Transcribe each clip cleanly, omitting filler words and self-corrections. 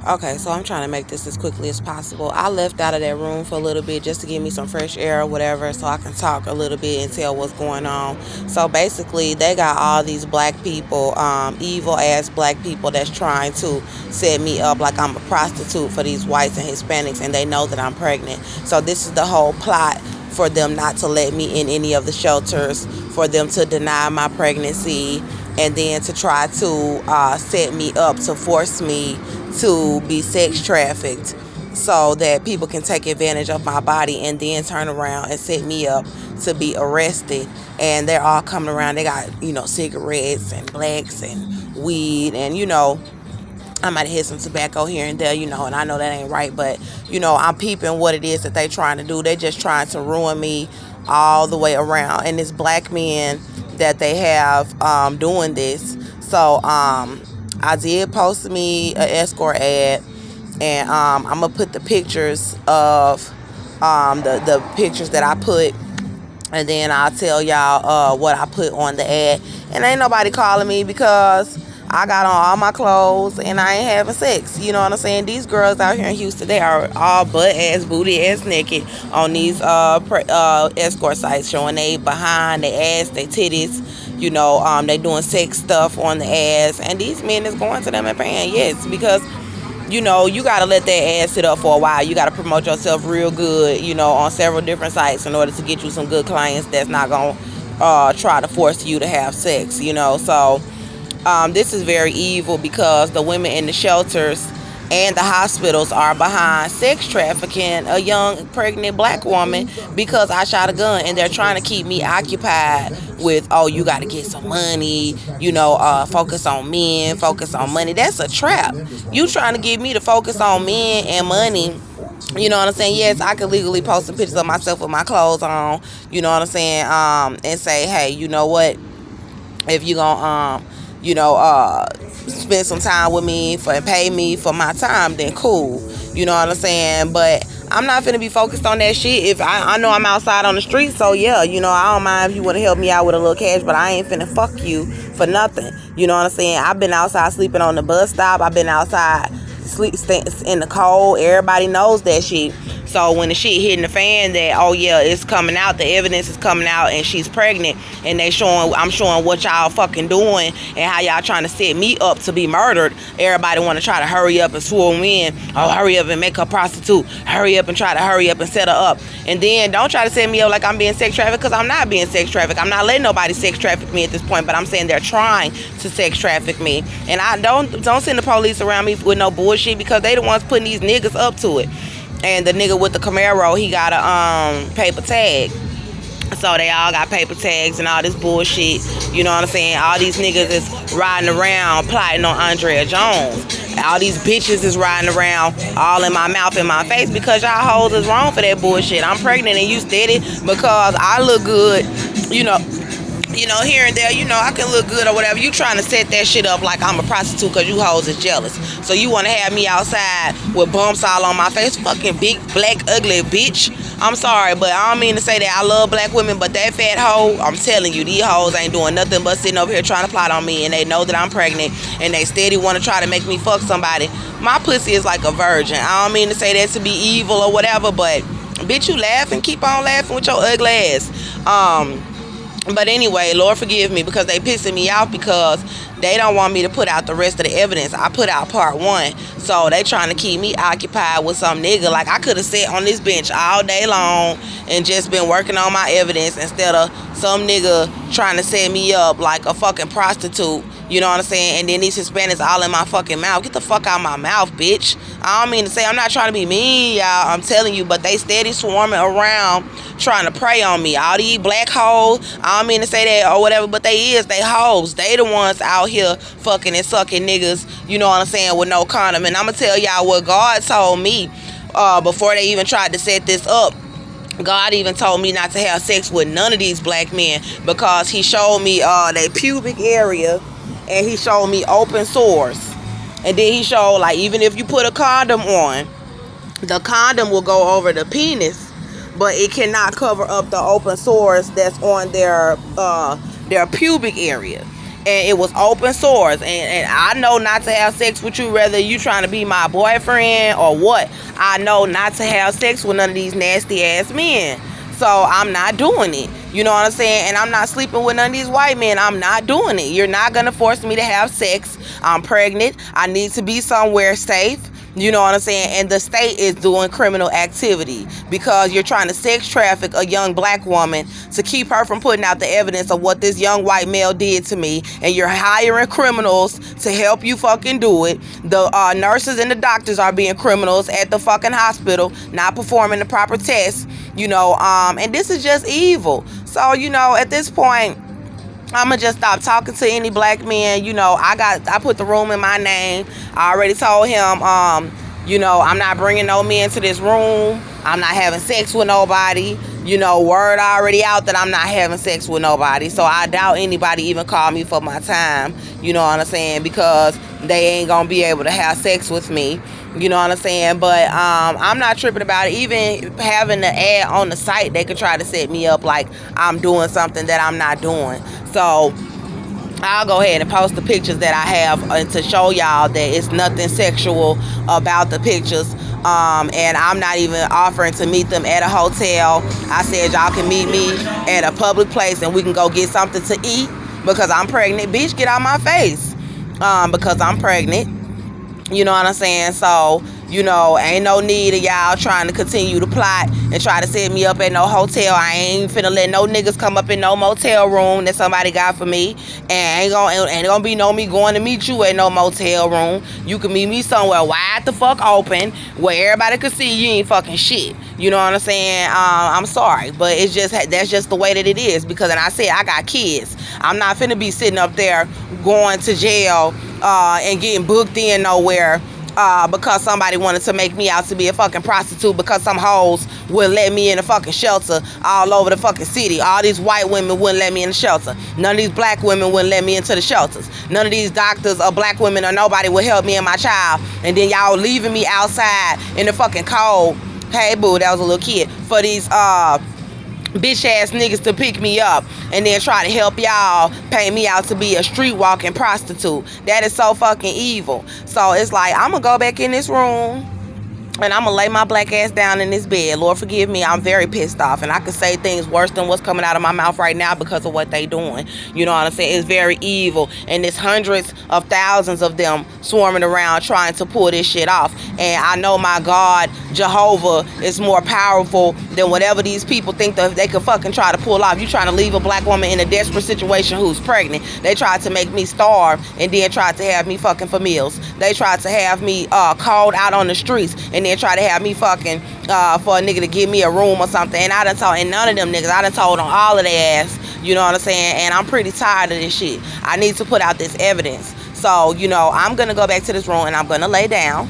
Okay, so I'm trying to make this as quickly as possible. I left out of that room for a little bit just to give me some fresh air or whatever so I can talk a little bit and tell what's going on. So basically, they got all these black people, evil ass black people that's trying to set me up like I'm a prostitute for these whites and Hispanics, and they know that I'm pregnant. So this is the whole plot for them not to let me in any of the shelters, for them to deny my pregnancy, and then to try to set me up to force me to be sex trafficked so that people can take advantage of my body and then turn around and set me up to be arrested. And they're all coming around. They got, cigarettes and blacks and weed and, I might have hit some tobacco here and there, and I know that ain't right, but, I'm peeping what it is that they trying to do. They just trying to ruin me all the way around. And it's black men that they have doing this. So I did post me an escort ad, and I'm gonna put the pictures of the pictures that I put, and then I'll tell y'all what I put on the ad. And ain't nobody calling me because I got on all my clothes and I ain't having sex. You know what I'm saying? These girls out here in Houston, they are all butt ass, booty ass naked on these escort sites, showing they behind, they ass, they titties. They doing sex stuff on the ass, and these men is going to them and paying. Yes, because you gotta let that ass sit up for a while. You gotta promote yourself real good, on several different sites in order to get you some good clients that's not gonna try to force you to have sex. So this is very evil because the women in the shelters and the hospitals are behind sex trafficking a young pregnant black woman because I shot a gun, and they're trying to keep me occupied with, oh, you got to get some money, focus on men, focus on money. That's a trap. You trying to get me to focus on men and money. You know what I'm saying? Yes, I could legally post some pictures of myself with my clothes on, you know what I'm saying, and say, hey, you know what, if you gonna spend some time with me and pay me for my time, then cool. You know what I'm saying? But I'm not finna be focused on that shit. If I know I'm outside on the street, so yeah, I don't mind if you want to help me out with a little cash, but I ain't finna fuck you for nothing. You know what I'm saying? I've been outside sleeping on the bus stop. I've been outside in the cold. Everybody knows that shit. So when the shit hitting the fan that, oh yeah, it's coming out, the evidence is coming out and she's pregnant, and I'm showing what y'all fucking doing and how y'all trying to set me up to be murdered, everybody want to try to hurry up and swoon in. Oh, hurry up and make her a prostitute. Hurry up and try to hurry up and set her up. And then don't try to set me up like I'm being sex trafficked, because I'm not being sex trafficked. I'm not letting nobody sex traffic me at this point, but I'm saying they're trying to sex traffic me. And I don't send the police around me with no bullshit, because they the ones putting these niggas up to it. And the nigga with the Camaro, he got a paper tag. So they all got paper tags and all this bullshit. You know what I'm saying? All these niggas is riding around plotting on Andrea Jones. All these bitches is riding around all in my mouth and my face because y'all hoes is wrong for that bullshit. I'm pregnant and you steady because I look good, here and there, I can look good or whatever. You trying to set that shit up like I'm a prostitute because you hoes is jealous. So you want to have me outside with bumps all on my face? Fucking big, black, ugly bitch. I'm sorry, but I don't mean to say that I love black women, but that fat hoe, I'm telling you, these hoes ain't doing nothing but sitting over here trying to plot on me, and they know that I'm pregnant, and they steady want to try to make me fuck somebody. My pussy is like a virgin. I don't mean to say that to be evil or whatever, but bitch, you laughing, keep on laughing with your ugly ass. But anyway, Lord forgive me, because they pissing me off because they don't want me to put out the rest of the evidence. I put out part 1. So they trying to keep me occupied with some nigga. Like, I could have sat on this bench all day long and just been working on my evidence instead of some nigga trying to set me up like a fucking prostitute. You know what I'm saying? And then these Hispanics all in my fucking mouth. Get the fuck out of my mouth, bitch. I don't mean to say, I'm not trying to be mean, y'all. I'm telling you, but they steady swarming around trying to prey on me. All these black hoes, I don't mean to say that or whatever, but they hoes. They the ones out here fucking and sucking niggas, you know what I'm saying, with no condom. And I'm gonna tell y'all what God told me before they even tried to set this up. God even told me not to have sex with none of these black men, because he showed me their pubic area, and he showed me open sores. And then he showed, like, even if you put a condom on, the condom will go over the penis, but it cannot cover up the open sores that's on their pubic area. and it was open source, and I know not to have sex with you, whether you trying to be my boyfriend or what. I know not to have sex with none of these nasty ass men, so I'm not doing it. You know what I'm saying? And I'm not sleeping with none of these white men. I'm not doing it. You're not gonna force me to have sex. I'm pregnant. I need to be somewhere safe. You know what I'm saying? And the state is doing criminal activity because you're trying to sex traffic a young black woman to keep her from putting out the evidence of what this young white male did to me. And you're hiring criminals to help you fucking do it. The nurses and the doctors are being criminals at the fucking hospital, not performing the proper tests, you know, and this is just evil. So, you know, at this point, I'ma just stop talking to any black men. You know, I put the room in my name. I already told him, you know, I'm not bringing no men to this room. I'm not having sex with nobody. You know, word already out that I'm not having sex with nobody. So I doubt anybody even call me for my time. You know what I'm saying? Because they ain't gonna be able to have sex with me. You know what I'm saying? But I'm not tripping about it. Even having the ad on the site, they could try to set me up like I'm doing something that I'm not doing. So I'll go ahead and post the pictures that I have to show y'all that it's nothing sexual about the pictures. And I'm not even offering to meet them at a hotel. I said y'all can meet me at a public place and we can go get something to eat because I'm pregnant. Bitch, get out my face. Because I'm pregnant. You know what I'm saying? So, you know, ain't no need of y'all trying to continue to plot and try to set me up at no hotel. I ain't finna let no niggas come up in no motel room that somebody got for me. And ain't gonna be no me going to meet you at no motel room. You can meet me somewhere wide the fuck open where everybody can see you ain't fucking shit. You know what I'm saying? I'm sorry, but it's just that's just the way that it is. Because, and I said I got kids. I'm not finna be sitting up there going to jail and getting booked in nowhere because somebody wanted to make me out to be a fucking prostitute because some hoes wouldn't let me in a fucking shelter all over the fucking city. All these white women wouldn't let me in the shelter. None of these black women wouldn't let me into the shelters. None of these doctors or black women or nobody would help me and my child. And then y'all leaving me outside in the fucking cold. Hey, boo, that was a little kid. For these bitch ass niggas to pick me up and then try to help y'all pay me out to be a street walking prostitute. That is so fucking evil. So it's like, I'm gonna go back in this room and I'm gonna lay my black ass down in this bed. Lord forgive me, I'm very pissed off. And I could say things worse than what's coming out of my mouth right now because of what they doing. You know what I'm saying? It's very evil. And there's hundreds of thousands of them swarming around trying to pull this shit off. And I know my God, Jehovah, is more powerful than whatever these people think that they could fucking try to pull off. You trying to leave a black woman in a desperate situation who's pregnant. They tried to make me starve and then tried to have me fucking for meals. They tried to have me called out on the streets and then try to have me fucking for a nigga to give me a room or something. And I done told, and none of them niggas, I done told on all of their ass. You know what I'm saying? And I'm pretty tired of this shit. I need to put out this evidence. So, you know, I'm going to go back to this room and I'm going to lay down.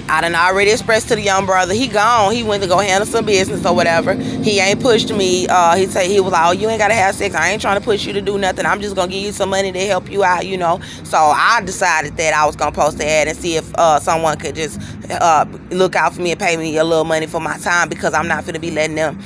I done already expressed to the young brother, he gone. He went to go handle some business or whatever. He ain't pushed me. He was like, oh, you ain't got to have sex. I ain't trying to push you to do nothing. I'm just going to give you some money to help you out, you know. So I decided that I was going to post the ad and see if someone could just look out for me and pay me a little money for my time because I'm not going to be letting them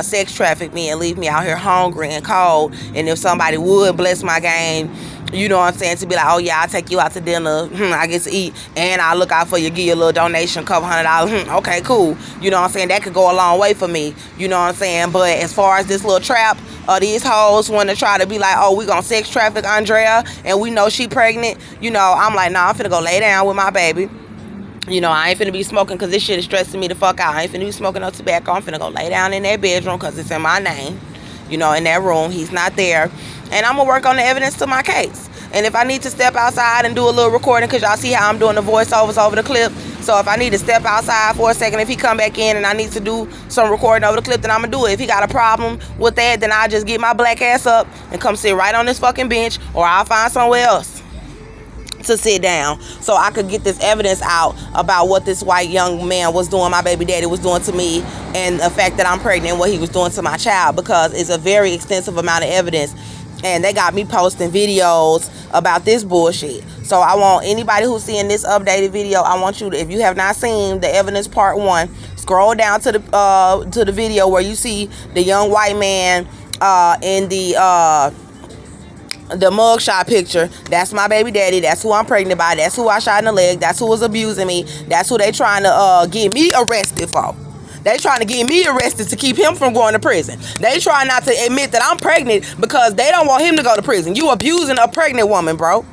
sex traffic me and leave me out here hungry and cold. And if somebody would bless my game, you know what I'm saying, to be like, oh yeah, I'll take you out to dinner, I get to eat, and I'll look out for you, give you a little donation, couple $100, okay, cool. You know what I'm saying, that could go a long way for me, you know what I'm saying. But as far as this little trap, these hoes want to try to be like, oh, we gonna sex traffic Andrea, and we know she pregnant, you know, I'm like, nah, I'm finna go lay down with my baby. You know, I ain't finna be smoking because this shit is stressing me the fuck out. I ain't finna be smoking no tobacco. I'm finna go lay down in that bedroom because it's in my name, you know, in that room. He's not there. And I'm going to work on the evidence to my case. And if I need to step outside and do a little recording, because y'all see how I'm doing the voiceovers over the clip. So if I need to step outside for a second, if he come back in and I need to do some recording over the clip, then I'm going to do it. If he got a problem with that, then I'll just get my black ass up and come sit right on this fucking bench, or I'll find somewhere else to sit down so I could get this evidence out about what this white young man was doing, my baby daddy was doing to me, and the fact that I'm pregnant and what he was doing to my child, because it's a very extensive amount of evidence. And they got me posting videos about this bullshit. So I want anybody who's seeing this updated video, I want you to, if you have not seen the evidence part 1, scroll down to the video where you see the young white man in the The mugshot picture, that's my baby daddy. That's who I'm pregnant by. That's who I shot in the leg. That's who was abusing me. That's who they trying to get me arrested for. They trying to get me arrested to keep him from going to prison. They try not to admit that I'm pregnant because they don't want him to go to prison. You abusing a pregnant woman, bro.